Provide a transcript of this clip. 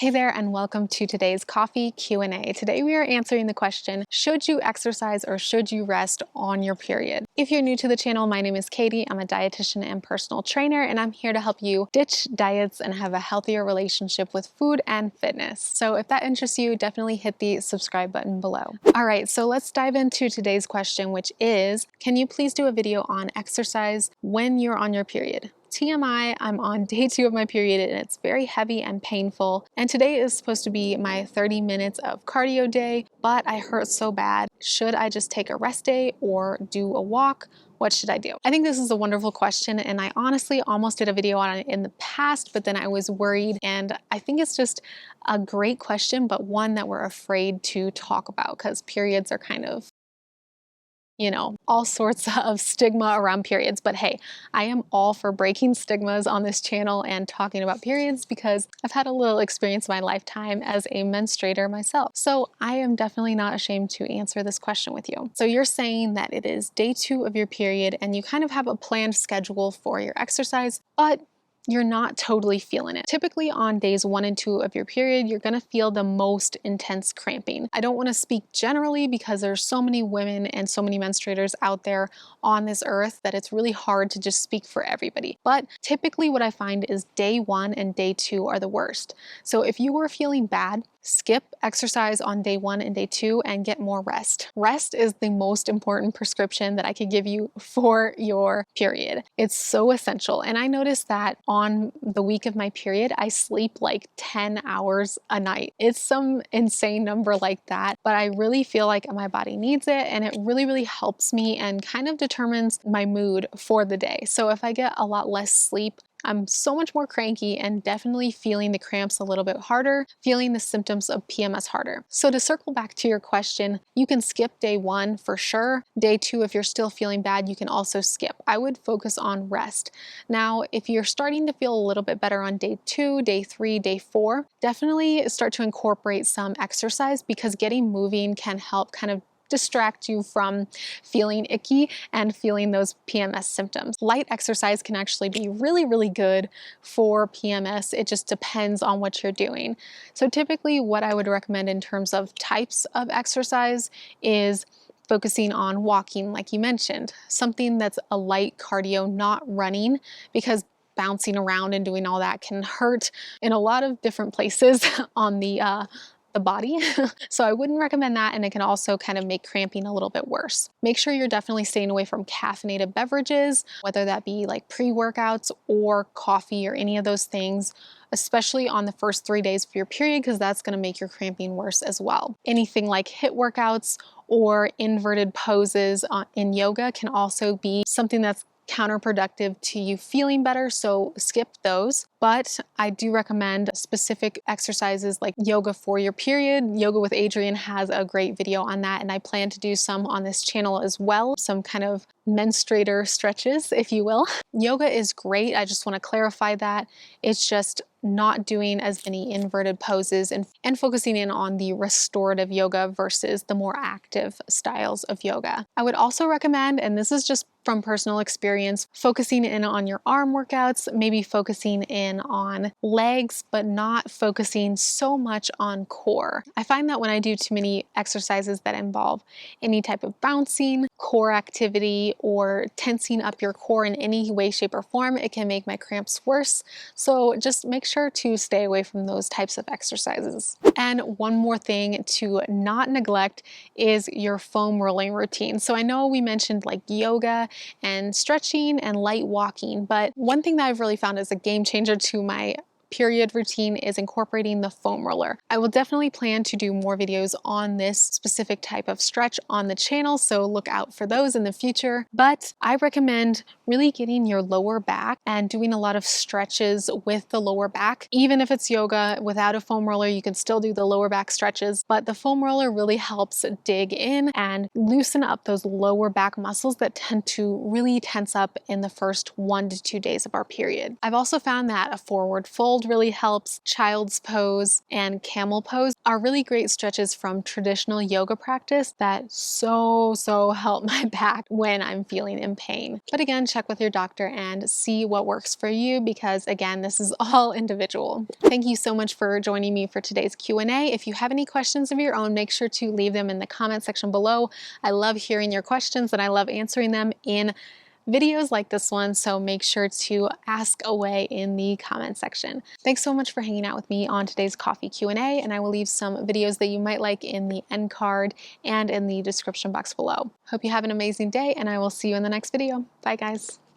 Hey there and welcome to today's coffee Q&A. Today we are answering the question, should you exercise or should you rest on your period? If you're new to the channel, my name is Katie. I'm a dietitian and personal trainer, and I'm here to help you ditch diets and have a healthier relationship with food and fitness. So if that interests you, definitely hit the subscribe button below. All right, so let's dive into today's question, which is, can you please do a video on exercise when you're on your period? TMI, I'm on day 2 of my period and it's very heavy and painful. And today is supposed to be my 30 minutes of cardio day, but I hurt so bad. Should I just take a rest day or do a walk? What should I do? I think this is a wonderful question, and I honestly almost did a video on it in the past, but then I was worried, and I think it's just a great question, but one that we're afraid to talk about because periods are kind of, all sorts of stigma around periods. But hey, I am all for breaking stigmas on this channel and talking about periods because I've had a little experience in my lifetime as a menstruator myself. So I am definitely not ashamed to answer this question with you. So you're saying that it is day 2 of your period and you kind of have a planned schedule for your exercise, but you're not totally feeling it. Typically on days 1 and 2 of your period, you're gonna feel the most intense cramping. I don't wanna speak generally because there's so many women and so many menstruators out there on this earth that it's really hard to just speak for everybody. But typically what I find is day 1 and day 2 are the worst. So if you were feeling bad, skip exercise on day 1 and day 2 and get more rest. Rest is the most important prescription that I could give you for your period. It's so essential. And I noticed that on the week of my period, I sleep like 10 hours a night. It's some insane number like that, but I really feel like my body needs it, and it really, really helps me and kind of determines my mood for the day. So if I get a lot less sleep, I'm so much more cranky and definitely feeling the cramps a little bit harder, feeling the symptoms of PMS harder. So to circle back to your question, you can skip day 1 for sure. Day 2, if you're still feeling bad, you can also skip. I would focus on rest. Now, if you're starting to feel a little bit better on day 2, day 3, day 4, definitely start to incorporate some exercise because getting moving can help kind of distract you from feeling icky and feeling those PMS symptoms. Light exercise can actually be really, really good for PMS. It just depends on what you're doing. So typically what I would recommend in terms of types of exercise is focusing on walking, like you mentioned, something that's a light cardio, not running, because bouncing around and doing all that can hurt in a lot of different places on the body. So I wouldn't recommend that, and it can also kind of make cramping a little bit worse. Make sure you're definitely staying away from caffeinated beverages, whether that be like pre-workouts or coffee or any of those things, especially on the first 3 days of your period, because that's going to make your cramping worse as well. Anything like HIIT workouts or inverted poses in yoga can also be something that's counterproductive to you feeling better, so skip those. But I do recommend specific exercises like yoga for your period. Yoga with Adriene has a great video on that, and I plan to do some on this channel as well, some kind of menstruator stretches, if you will. Yoga is great. I just want to clarify that. It's just not doing as many inverted poses and focusing in on the restorative yoga versus the more active styles of yoga. I would also recommend, and this is just from personal experience, focusing in on your arm workouts, maybe focusing in on legs, but not focusing so much on core. I find that when I do too many exercises that involve any type of bouncing, core activity, or tensing up your core in any way, shape, or form, it can make my cramps worse. So just make sure to stay away from those types of exercises. And one more thing to not neglect is your foam rolling routine. So I know we mentioned like yoga and stretching and light walking, but one thing that I've really found is a game changer to my period routine is incorporating the foam roller. I will definitely plan to do more videos on this specific type of stretch on the channel, so look out for those in the future. But I recommend really getting your lower back and doing a lot of stretches with the lower back. Even if it's yoga without a foam roller, you can still do the lower back stretches, but the foam roller really helps dig in and loosen up those lower back muscles that tend to really tense up in the first 1 to 2 days of our period. I've also found that a forward fold really helps. Child's pose and camel pose are really great stretches from traditional yoga practice that so help my back when I'm feeling in pain. But again, check with your doctor and see what works for you, because again, this is all individual. Thank you so much for joining me for today's Q&A. If you have any questions of your own, make sure to leave them in the comment section below. I love hearing your questions and I love answering them in videos like this one, so make sure to ask away in the comment section. Thanks so much for hanging out with me on today's coffee Q&A, and I will leave some videos that you might like in the end card and in the description box below. Hope you have an amazing day, and I will see you in the next video. Bye guys.